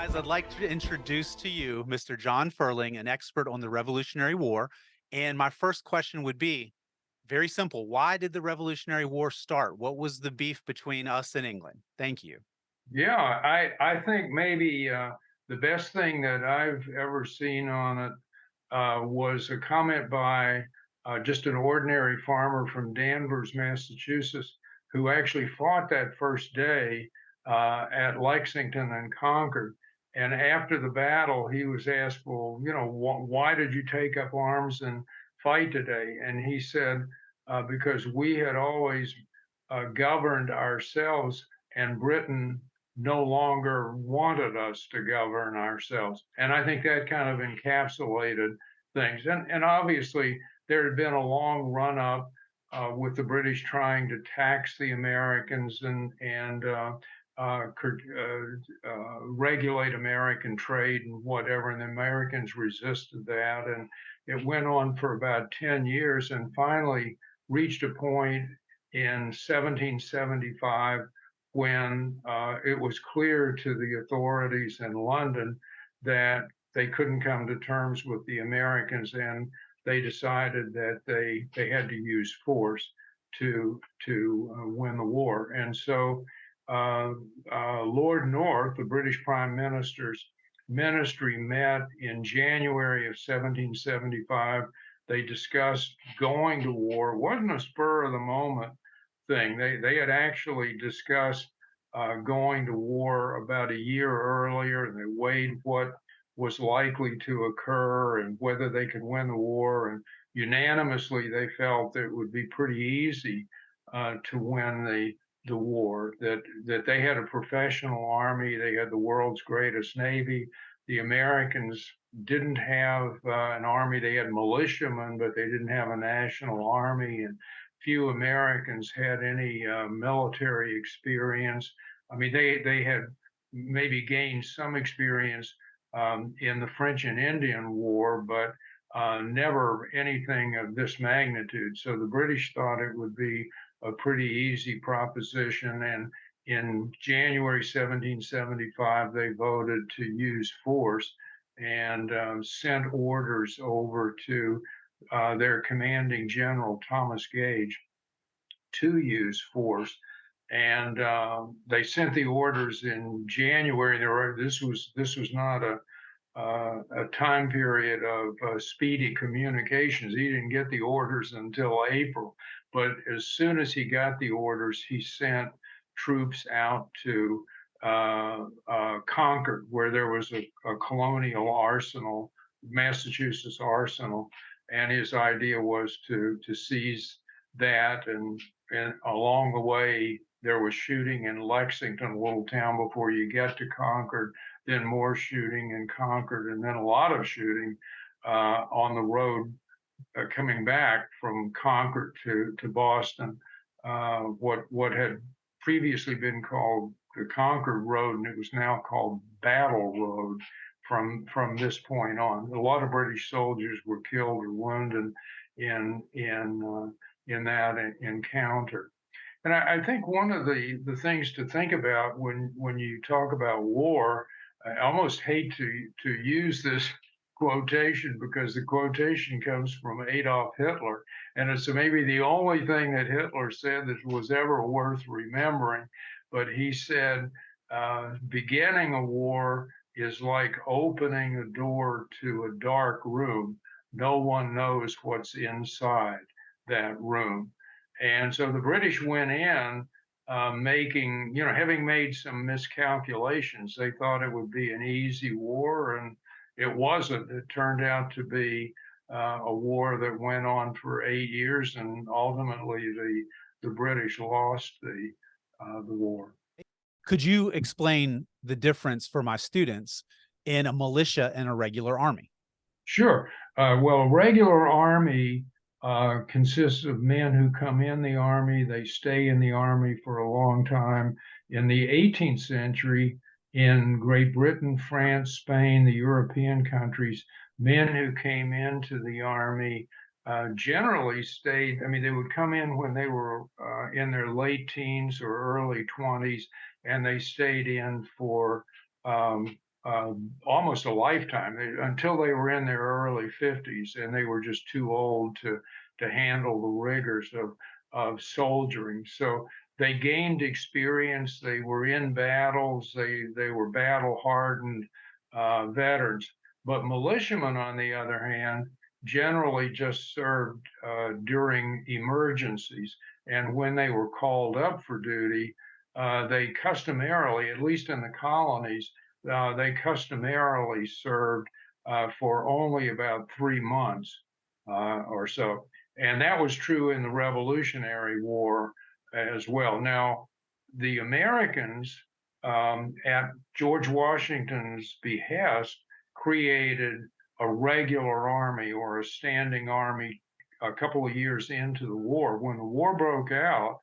Guys, I'd like to introduce to you Mr. John Ferling, an expert on the Revolutionary War. And my first question would be very simple. Why did the Revolutionary War start? What was the beef between us and England? Thank you. Yeah, I think maybe the best thing that I've ever seen on it was a comment by just an ordinary farmer from Danvers, Massachusetts, who actually fought that first day at Lexington and Concord. And after the battle, he was asked, "Well, why did you take up arms and fight today?" And he said, "Because we had always governed ourselves, and Britain no longer wanted us to govern ourselves." And I think that kind of encapsulated things. And obviously, there had been a long run up with the British trying to tax the Americans and regulate American trade and whatever. And the Americans resisted that. And it went on for about 10 years and finally reached a point in 1775 when it was clear to the authorities in London that they couldn't come to terms with the Americans, and they decided that they had to use force to win the war. And so Lord North, the British Prime Minister's ministry, met in January of 1775. They discussed going to war. It wasn't a spur of the moment thing. They had actually discussed going to war about a year earlier, and they weighed what was likely to occur and whether they could win the war. And unanimously, they felt that it would be pretty easy to win the war. That they had a professional army, they had the world's greatest navy. The Americans didn't have an army; they had militiamen, but they didn't have a national army. And few Americans had any military experience. I mean, they had maybe gained some experience in the French and Indian War, but never anything of this magnitude. So the British thought it would be a pretty easy proposition. And in January 1775, they voted to use force and sent orders over to their commanding general, Thomas Gage, to use force. And they sent the orders in January. This was not a time period of speedy communications. He didn't get the orders until April, but as soon as he got the orders, he sent troops out to Concord, where there was a colonial arsenal, Massachusetts arsenal, and his idea was to seize that. And along the way, there was shooting in Lexington, a little town before you get to Concord, then more shooting in Concord, and then a lot of shooting on the road coming back from Concord to Boston. What had previously been called the Concord Road, and it was now called Battle Road from this point on. A lot of British soldiers were killed or wounded in that encounter. And I think one of the things to think about when you talk about war, I almost hate to use this quotation because the quotation comes from Adolf Hitler, and it's maybe the only thing that Hitler said that was ever worth remembering. But he said, beginning a war is like opening a door to a dark room. No one knows what's inside that room. And so the British went in having made some miscalculations. They thought it would be an easy war, and it wasn't. It turned out to be a war that went on for 8 years, and ultimately the British lost the war. Could you explain the difference for my students in a militia and a regular army? Sure. Well, a regular army consists of men who come in the army, they stay in the army for a long time. In the 18th century, in Great Britain, France, Spain, the European countries, men who came into the army generally stayed. I mean, they would come in when they were in their late teens or early 20s, and they stayed in for almost a lifetime until they were in their early 50s, and they were just too old to handle the rigors of soldiering. So they gained experience. They were in battles. They were battle hardened veterans. But militiamen, on the other hand, generally just served during emergencies. And when they were called up for duty, they customarily, at least in the colonies, they customarily served for only about 3 months or so. And that was true in the Revolutionary War as well. Now, the Americans, at George Washington's behest, created a regular army or a standing army a couple of years into the war. When the war broke out,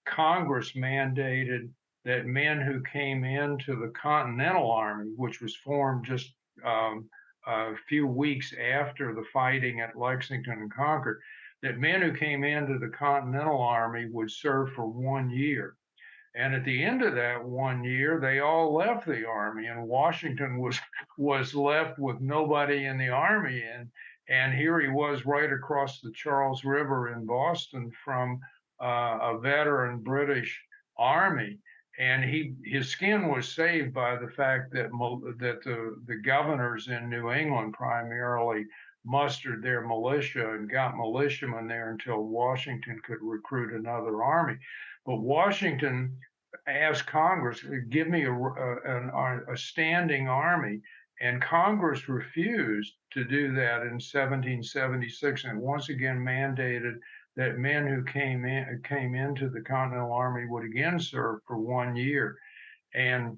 Congress mandated that men who came into the Continental Army, which was formed just a few weeks after the fighting at Lexington and Concord, that men who came into the Continental Army would serve for 1 year. And at the end of that 1 year, they all left the army, and Washington was left with nobody in the army. And here he was right across the Charles River in Boston from a veteran British army. And his skin was saved by the fact that the governors in New England primarily mustered their militia and got militiamen there until Washington could recruit another army. But Washington asked Congress, give me a standing army. And Congress refused to do that in 1776, and once again mandated that men who came into the Continental Army would again serve for 1 year. And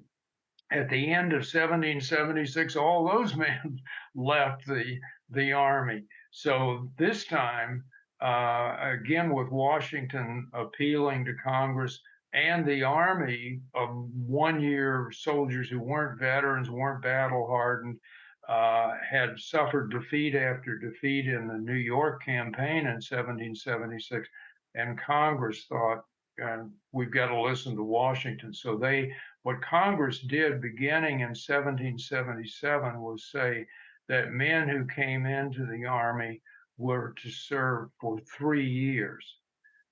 at the end of 1776, all those men left the army. So this time, again, with Washington appealing to Congress and the army of 1 year soldiers who weren't veterans, weren't battle hardened, had suffered defeat after defeat in the New York campaign in 1776. And Congress thought, we've got to listen to Washington. So what Congress did beginning in 1777 was say that men who came into the Army were to serve for 3 years.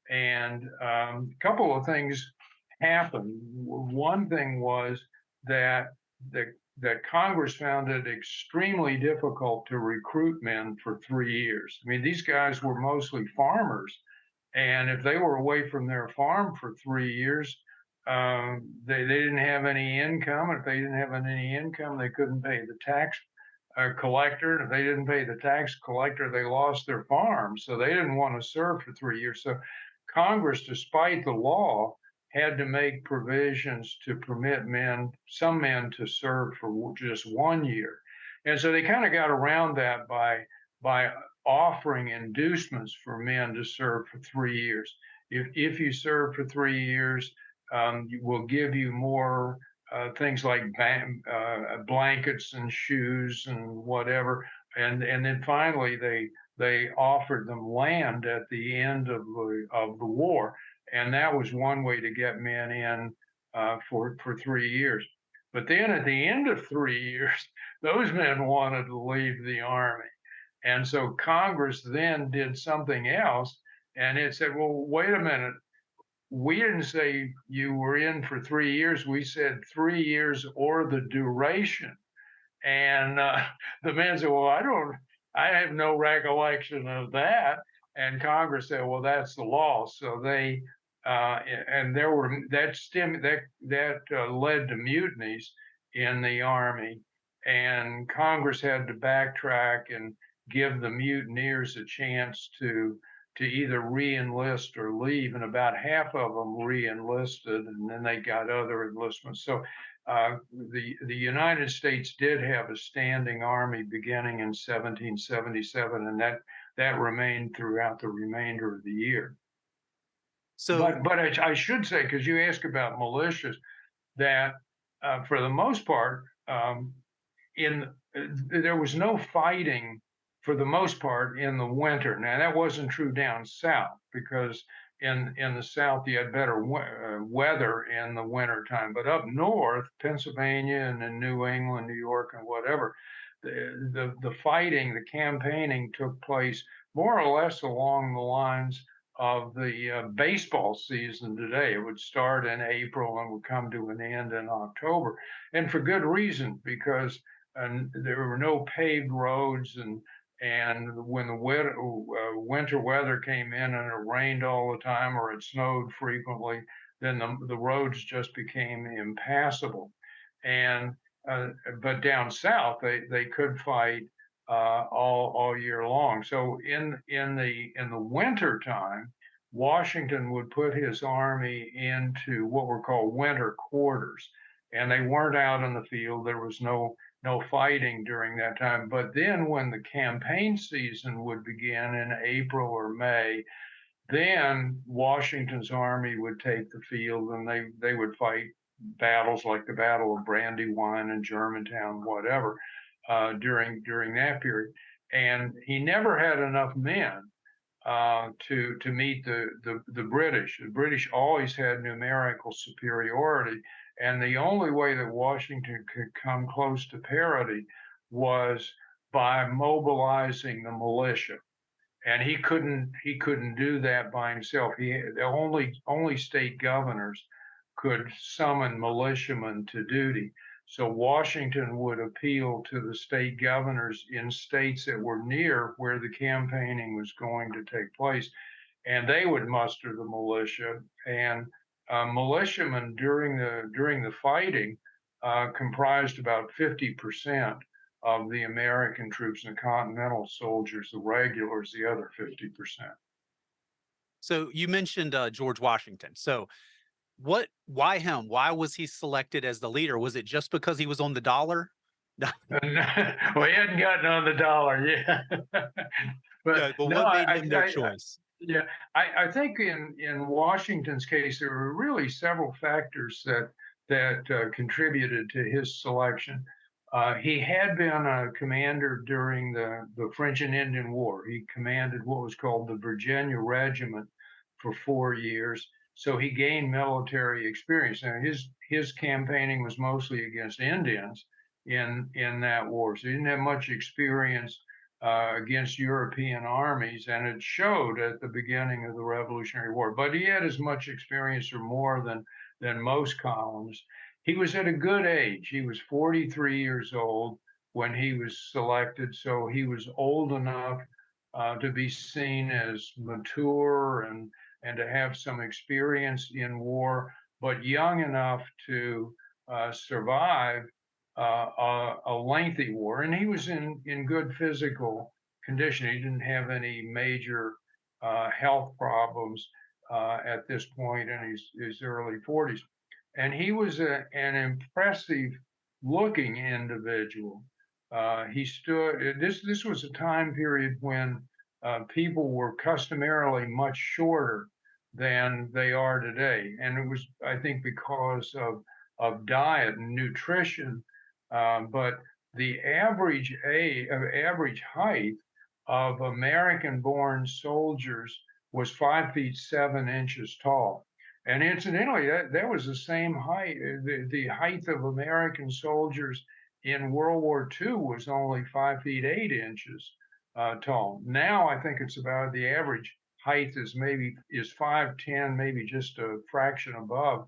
And a couple of things happened. One thing was that the, that Congress found it extremely difficult to recruit men for 3 years. I mean, these guys were mostly farmers, and if they were away from their farm for 3 years, they didn't have any income. If they didn't have any income, they couldn't pay the tax collector. If they didn't pay the tax collector, they lost their farm. So they didn't want to serve for 3 years. So Congress, despite the law, had to make provisions to permit some men to serve for just 1 year. And so they kind of got around that by offering inducements for men to serve for 3 years. If you serve for 3 years, will give you more things like blankets and shoes and whatever. And then finally they offered them land at the end of the war, and that was one way to get men in for 3 years. But then at the end of 3 years, those men wanted to leave the army, and so Congress then did something else, and it said, "Well, wait a minute, we didn't say you were in for 3 years. We said 3 years or the duration." And the man said, "Well, I have no recollection of that." And Congress said, "Well, that's the law." So and there were that led to mutinies in the army, and Congress had to backtrack and give the mutineers a chance to either re-enlist or leave, and about half of them re-enlisted, and then they got other enlistments. So the United States did have a standing army beginning in 1777, and that remained throughout the remainder of the year. So But I should say, because you asked about militias, that for the most part, in there was no fighting for the most part in the winter. Now that wasn't true down south because in the South, you had better weather in the wintertime. But up north, Pennsylvania and in New England, New York, and whatever, the fighting, the campaigning took place more or less along the lines of the baseball season today. It would start in April and would come to an end in October, and for good reason, because there were no paved roads, and when the winter weather came in and it rained all the time or it snowed frequently, then the roads just became impassable. And uh, but down south, they could fight all year long. So in the winter time, Washington would put his army into what were called winter quarters, and they weren't out in the field. There was no fighting during that time. But then when the campaign season would begin in April or May, then Washington's army would take the field and they would fight battles like the Battle of Brandywine and Germantown, whatever, during that period. And he never had enough men to meet the British. The British always had numerical superiority, and the only way that Washington could come close to parity was by mobilizing the militia, and he couldn't do that by himself. The only state governors could summon militiamen to duty. So Washington would appeal to the state governors in states that were near where the campaigning was going to take place, and they would muster the militia. And militiamen during the fighting comprised about 50% of the American troops, and the Continental soldiers, the regulars, the other 50%. So you mentioned George Washington. So why him? Why was he selected as the leader? Was it just because he was on the dollar? No, And we hadn't gotten on the dollar yet. But no, but no, what made him their I choice? yeah, I think in Washington's case, there were really several factors that contributed to his selection. He had been a commander during the French and Indian War. He commanded what was called the Virginia Regiment for 4 years, so he gained military experience. Now his campaigning was mostly against Indians in that war, so he didn't have much experience against European armies, and it showed at the beginning of the Revolutionary War. But he had as much experience or more than most colonists. He was at a good age. He was 43 years old when he was selected, so he was old enough to be seen as mature and to have some experience in war, but young enough to survive a lengthy war, and he was in good physical condition. He didn't have any major health problems at this point in his early 40s, and he was an impressive looking individual. He stood. This was a time period when people were customarily much shorter than they are today, and it was, I think, because of diet and nutrition, but the average height of American-born soldiers was 5 feet 7 inches tall. And incidentally, that was the same height. The height of American soldiers in World War II was only 5 feet 8 inches tall. Now I think it's about the average height is 5'10", maybe just a fraction above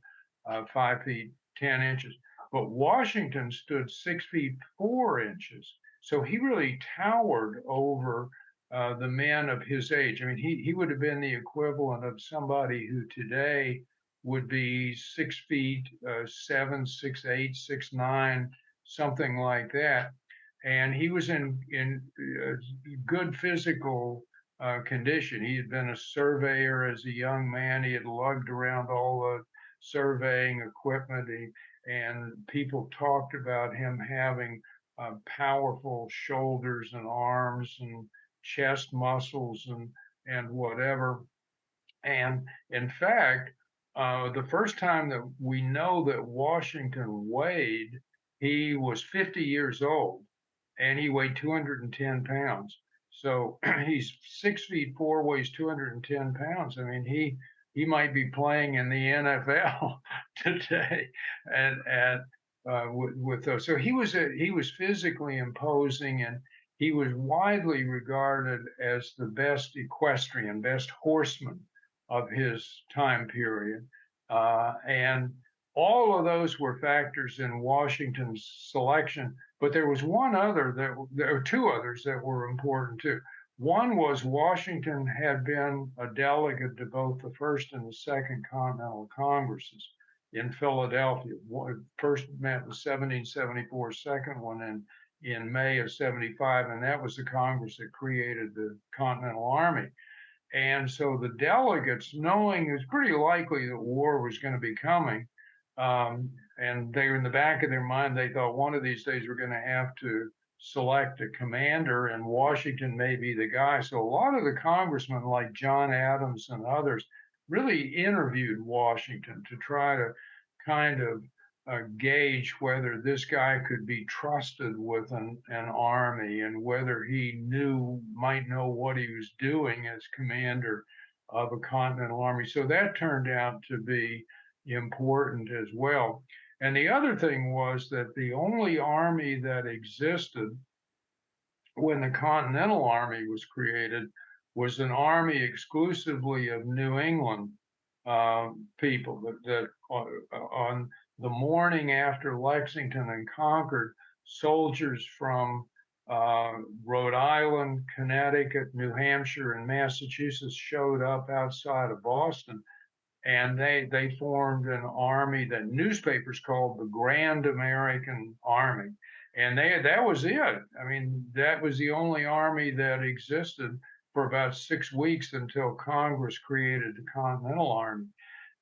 5 feet 10 inches. But Washington stood 6 feet 4 inches. So he really towered over the men of his age. I mean, he would have been the equivalent of somebody who today would be 6 feet 7, 6'8", 6'9", something like that. And he was in good physical condition. He had been a surveyor as a young man. He had lugged around all the surveying equipment. And people talked about him having powerful shoulders and arms and chest muscles and whatever. And in fact, the first time that we know that Washington weighed, he was 50 years old and he weighed 210 pounds. So he's 6 feet 4, weighs 210 pounds. I mean, he might be playing in the NFL today, and with those. So he was physically imposing, and he was widely regarded as the best equestrian, best horseman of his time period, and all of those were factors in Washington's selection. But there was one other there were two others that were important too. One was Washington had been a delegate to both the first and the second Continental Congresses in Philadelphia. One first met in 1774, second one in May of 75, and that was the Congress that created the Continental Army. And so the delegates, knowing it was pretty likely that war was going to be coming, and they were in the back of their mind, they thought one of these days we're going to have to select a commander, and Washington may be the guy. So a lot of the congressmen, like John Adams and others, really interviewed Washington to try to kind of gauge whether this guy could be trusted with an army and whether he might know what he was doing as commander of a continental army. So that turned out to be important as well. And the other thing was that the only army that existed when the Continental Army was created was an army exclusively of New England people that on the morning after Lexington and Concord, soldiers from Rhode Island, Connecticut, New Hampshire, and Massachusetts showed up outside of Boston, and they formed an army that newspapers called the Grand American Army, and they that was it. I mean, that was the only army that existed for about 6 weeks until Congress created the Continental Army.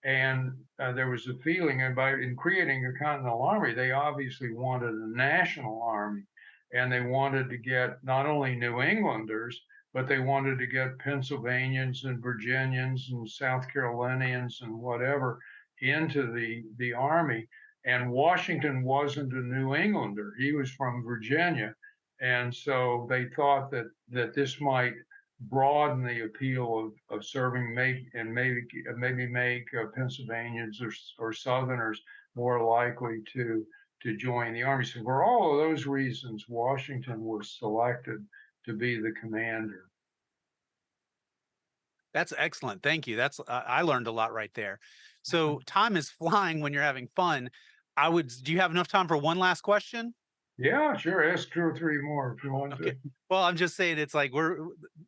And there was a feeling, and by in creating a Continental Army, they obviously wanted a national army, and they wanted to get not only New Englanders, but they wanted to get Pennsylvanians and Virginians and South Carolinians and whatever into the army. And Washington wasn't a New Englander; he was from Virginia, and so they thought that this might broaden the appeal of serving, maybe make Pennsylvanians or Southerners more likely to join the army. So for all of those reasons, Washington was selected to be the commander. That's excellent. Thank you. I learned a lot right there. So time is flying when you're having fun. Do you have enough time for one last question? Yeah, sure. Ask two or three more if you want Okay. to. Well, I'm just saying it's like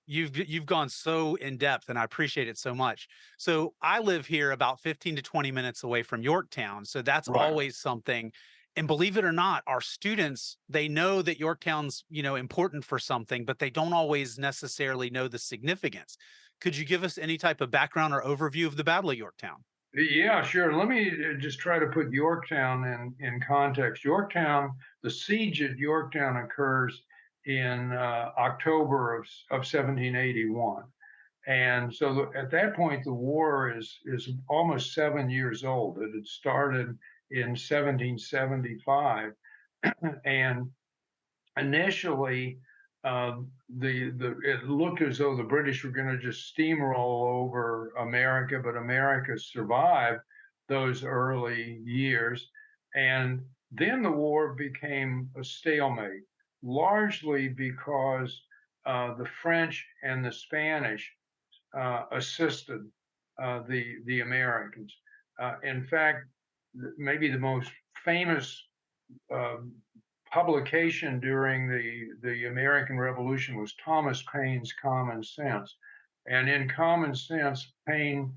you've gone so in depth and I appreciate it so much. So I live here about 15 to 20 minutes away from Yorktown. So that's Right. always something. And believe it or not, our students, they know that Yorktown's, important for something, but they don't always necessarily know the significance. Could you give us any type of background or overview of the Battle of Yorktown? Yeah, sure. Let me just try to put Yorktown in context. The siege at Yorktown occurs in October of 1781. And so at that point, the war is almost 7 years old. It had started in 1775, and initially, it looked as though the British were going to just steamroll over America, but America survived those early years, and then the war became a stalemate, largely because the French and the Spanish assisted the Americans. In fact, maybe the most famous uh, publication during the American Revolution was Thomas Paine's Common Sense. And in Common Sense, Paine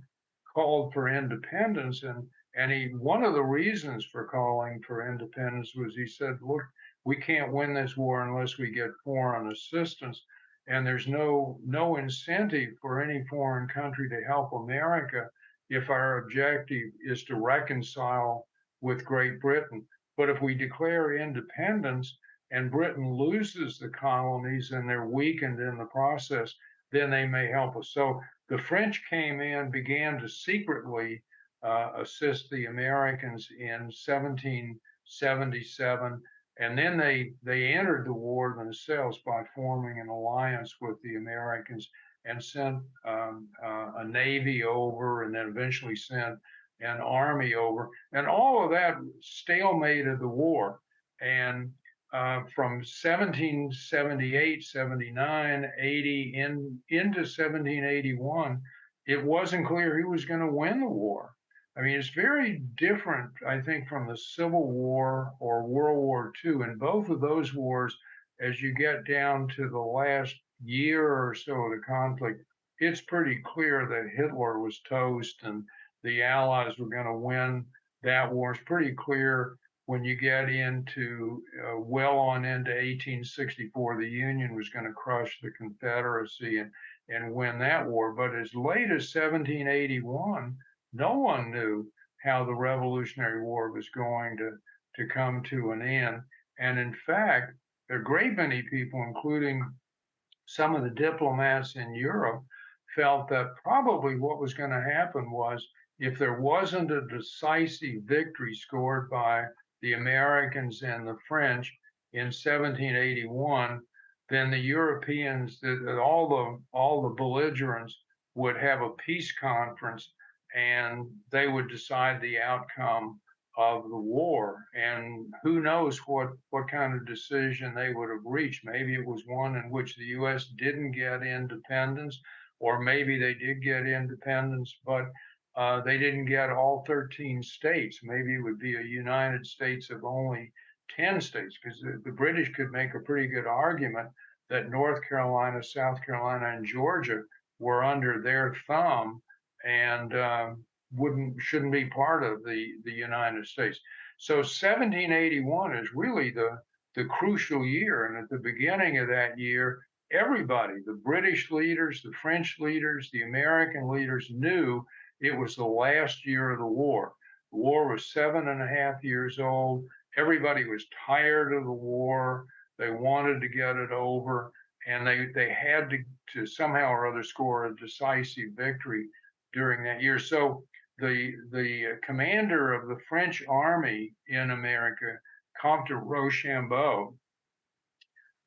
called for independence, and he one of the reasons for calling for independence was he said, look, we can't win this war unless we get foreign assistance, and there's no incentive for any foreign country to help America if our objective is to reconcile with Great Britain. But if we declare independence and Britain loses the colonies and they're weakened in the process, then they may help us. So the French came in, began to secretly assist the Americans in 1777, and then they entered the war themselves by forming an alliance with the Americans. and sent a navy over, and then eventually sent an army over, and all of that stalemated the war. And from 1778, 79, 80, into 1781, it wasn't clear who was going to win the war. I mean, it's very different, I think, from the Civil War or World War II. In both of those wars, as you get down to the last year or so of the conflict, it's pretty clear that Hitler was toast and the Allies were going to win that war. It's pretty clear when you get into well on into 1864, the Union was going to crush the Confederacy and win that war. But as late as 1781, no one knew how the Revolutionary War was going to come to an end. And in fact, a great many people, including some of the diplomats in Europe, felt that probably what was going to happen was if there wasn't a decisive victory scored by the Americans and the French in 1781, then the Europeans, all the belligerents, would have a peace conference and they would decide the outcome of the war. And who knows what kind of decision they would have reached. Maybe it was one in which the U.S. didn't get independence, or maybe they did get independence, but they didn't get all 13 states. Maybe it would be a United States of only 10 states, because the British could make a pretty good argument that North Carolina, South Carolina, and Georgia were under their thumb and wouldn't shouldn't be part of the United States. So 1781 is really the crucial year, and at the beginning of that year, everybody, the British leaders, the French leaders, the American leaders, knew it was the last year of the war. The war was 7.5 years old. Everybody was tired of the war. They wanted to get it over, and they had to somehow or other score a decisive victory during that year. So the commander of the French army in America, Comte de Rochambeau,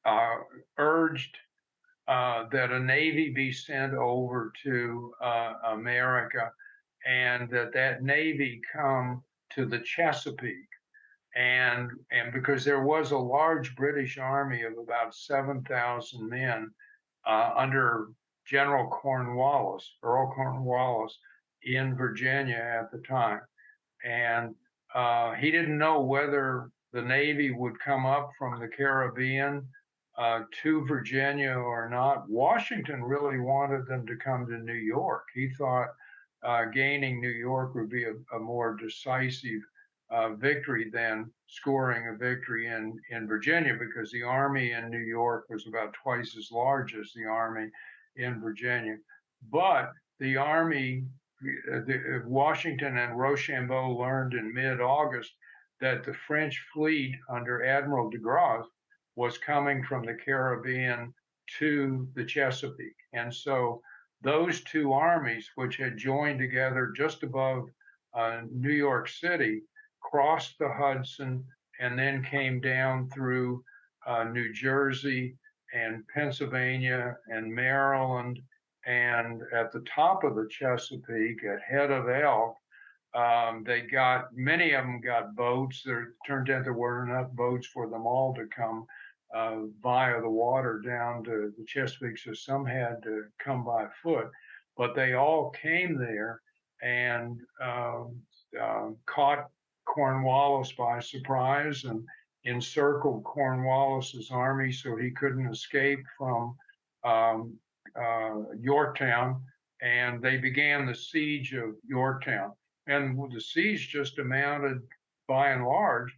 uh, urged that a navy be sent over to America, and that navy come to the Chesapeake. And because there was a large British army of about 7,000 men under General Cornwallis, Earl Cornwallis, in Virginia at the time. And he didn't know whether the Navy would come up from the Caribbean to Virginia or not. Washington really wanted them to come to New York. He thought gaining New York would be a more decisive victory than scoring a victory in Virginia, because the army in New York was about twice as large as the army in Virginia. But the army, Washington and Rochambeau learned in mid-August that the French fleet under Admiral de Grasse was coming from the Caribbean to the Chesapeake. And so those two armies, which had joined together just above New York City, crossed the Hudson and then came down through New Jersey and Pennsylvania and Maryland. And at the top of the Chesapeake, at Head of Elk, they got many of them got boats. There turned out there weren't enough boats for them all to come via the water down to the Chesapeake, so some had to come by foot. But they all came there and caught Cornwallis by surprise and encircled Cornwallis's army so he couldn't escape from um, Yorktown. And they began the siege of Yorktown. And the siege just amounted, by and large,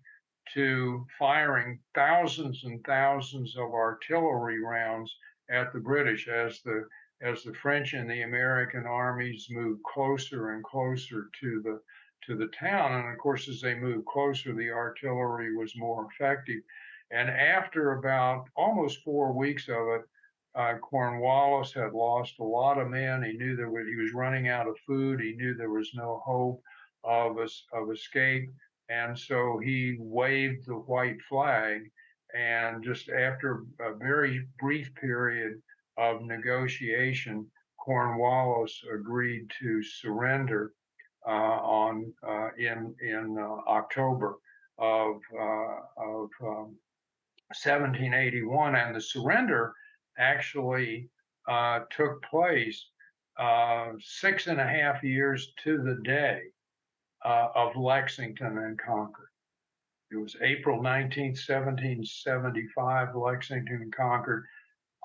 to firing thousands and thousands of artillery rounds at the British as the French and the American armies moved closer and closer to the town. And of course, as they moved closer, the artillery was more effective. And after about almost 4 weeks of it, Cornwallis had lost a lot of men. He knew he was running out of food. He knew there was no hope of escape, and so he waved the white flag. And just after a very brief period of negotiation, Cornwallis agreed to surrender on in October of 1781, and the surrender actually took place 6.5 years to the day of Lexington and Concord. It was April 19th, 1775, Lexington and Concord.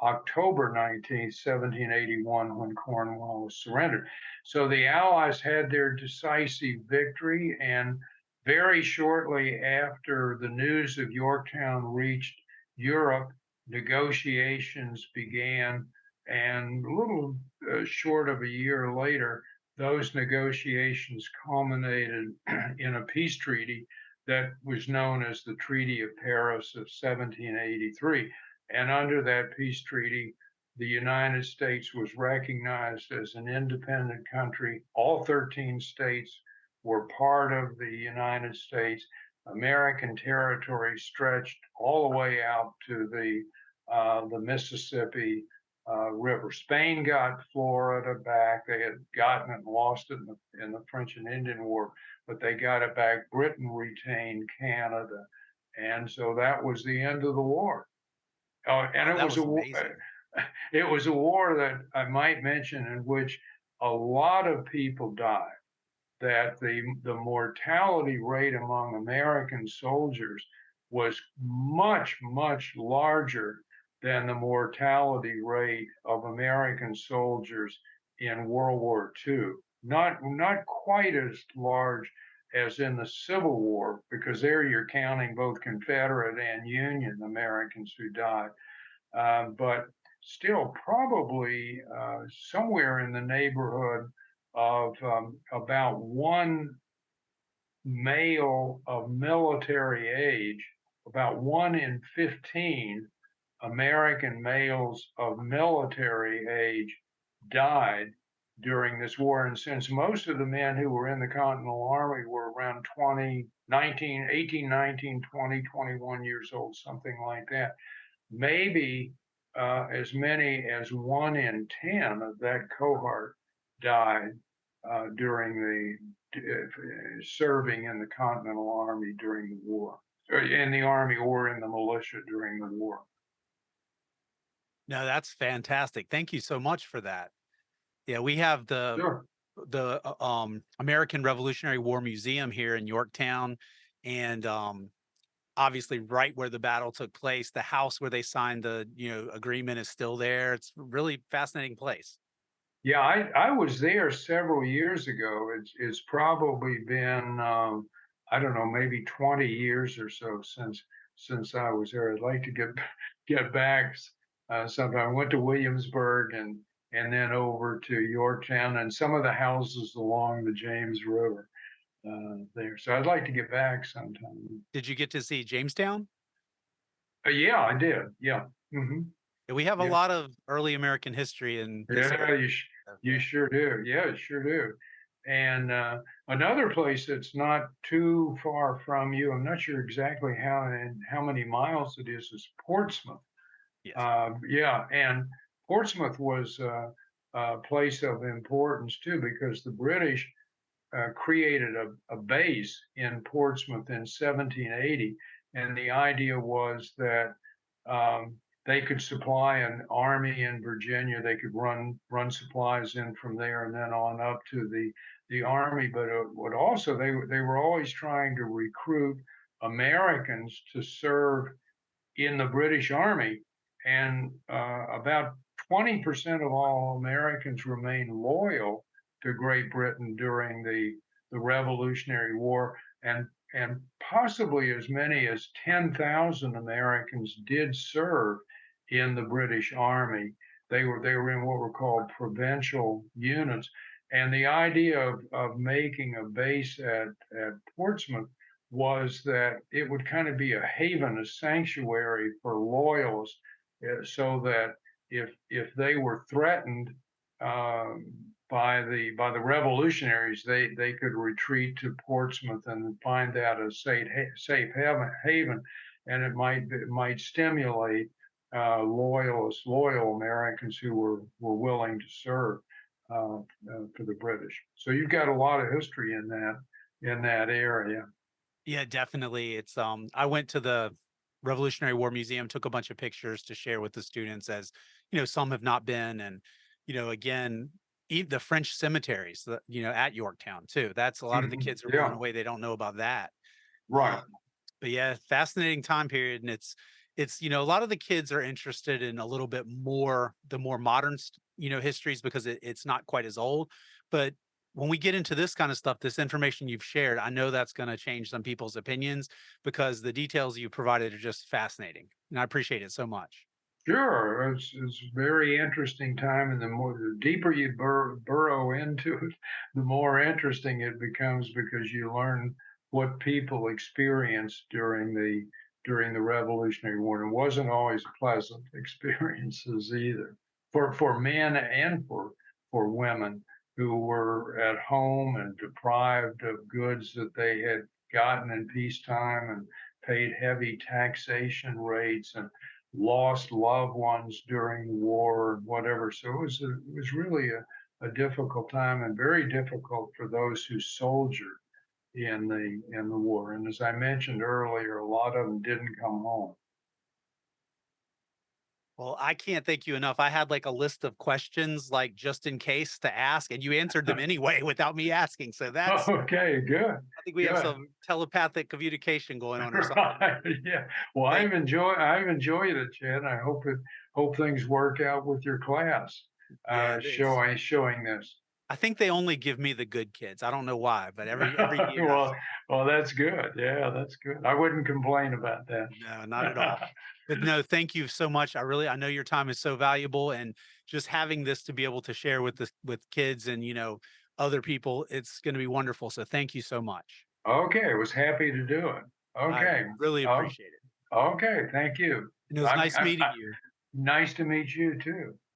October 19th, 1781, when Cornwallis surrendered. So the Allies had their decisive victory, and very shortly after the news of Yorktown reached Europe, negotiations began, and a little short of a year later, those negotiations culminated in a peace treaty that was known as the Treaty of Paris of 1783. And under that peace treaty, the United States was recognized as an independent country. All 13 states were part of the United States. American territory stretched all the way out to the Mississippi River. Spain got Florida back. They had gotten it and lost it in the French and Indian War, but they got it back. Britain retained Canada. And so that was the end of the war. And Wow, that was amazing. it was a war that I might mention in which a lot of people died. That the mortality rate among American soldiers was much larger than the mortality rate of American soldiers in World War II. Not quite as large as in the Civil War, because there you're counting both Confederate and Union Americans who died, but still probably somewhere in the neighborhood of about one male of military age, about 1 in 15 American males of military age died during this war. And since most of the men who were in the Continental Army were around 20, 19, 18, 19, 20, 21 years old, something like that, maybe as many as 1 in 10 of that cohort died during serving in the Continental Army during the war, or in the Army or in the militia during the war. No, that's fantastic. Thank you so much for that. Yeah, we have Sure. the American Revolutionary War Museum here in Yorktown, and obviously right where the battle took place, the house where they signed the agreement is still there. It's a really fascinating place. Yeah, I was there several years ago. It's probably been I don't know, maybe 20 years or so since I was there. I'd like to get back sometime. I went to Williamsburg and then over to Yorktown and some of the houses along the James River there. So I'd like to get back sometime. Did you get to see Jamestown? Yeah, I did. Yeah. Hmm. Yeah, we have a Yeah. lot of early American history in this area. Yeah, Yeah. you sure do. Yeah, you sure do. And another place that's not too far from you, I'm not sure exactly how many miles it is Portsmouth. Yes. Yeah, and Portsmouth was a place of importance too, because the British created a base in Portsmouth in 1780, and the idea was that they could supply an army in Virginia. They could run supplies in from there and then on up to the army. But what also they were always trying to recruit Americans to serve in the British Army, and about 20% of all Americans remained loyal to Great Britain during the Revolutionary War, and possibly as many as 10,000 Americans did serve in the British Army. They were in what were called provincial units, and the idea of making a base at Portsmouth was that it would kind of be a haven, a sanctuary for loyalists, so that if they were threatened by the revolutionaries, they could retreat to Portsmouth and find that a safe haven, and it might stimulate loyal Americans who were willing to serve for the British. So you've got a lot of history in that area. Yeah, definitely. I went to the Revolutionary War Museum, took a bunch of pictures to share with the students as, some have not been. And, again, the French cemeteries, at Yorktown too. That's a lot of the Mhm. kids are blown Yeah, away. They don't know about that. right. Um, but yeah, fascinating time period. And a lot of the kids are interested in a little bit more, the more modern, histories because it's not quite as old. But when we get into this kind of stuff, this information you've shared, I know that's going to change some people's opinions because the details you provided are just fascinating. And I appreciate it so much. Sure, it's a very interesting time, and the deeper you burrow into it, the more interesting it becomes because you learn what people experienced during the Revolutionary War. It wasn't always pleasant experiences either for men and for women who were at home and deprived of goods that they had gotten in peacetime and paid heavy taxation rates and lost loved ones during the war and whatever. So it was really a difficult time and very difficult for those who soldiered in the war. And as I mentioned earlier, a lot of them didn't come home. Well, I can't thank you enough. I had like a list of questions, like just in case to ask, and you answered them anyway without me asking. So Okay, good, I think we have good. some telepathic communication going on or something. Right, yeah. Well, Thank I've enjoyed it, Chad. Hope things work out with your class, Yeah, showing this. I think they only give me the good kids. I don't know why, but every year I Well, well, that's good. Yeah, that's good. I wouldn't complain about that. no, not at all. But no, thank you so much. I know your time is so valuable and just having this to be able to share with kids and, other people, it's going to be wonderful. So thank you so much. Okay, was happy to do it. I Okay. really Oh, appreciate it. okay, thank you. And it was nice I'm meeting you. nice to meet you too.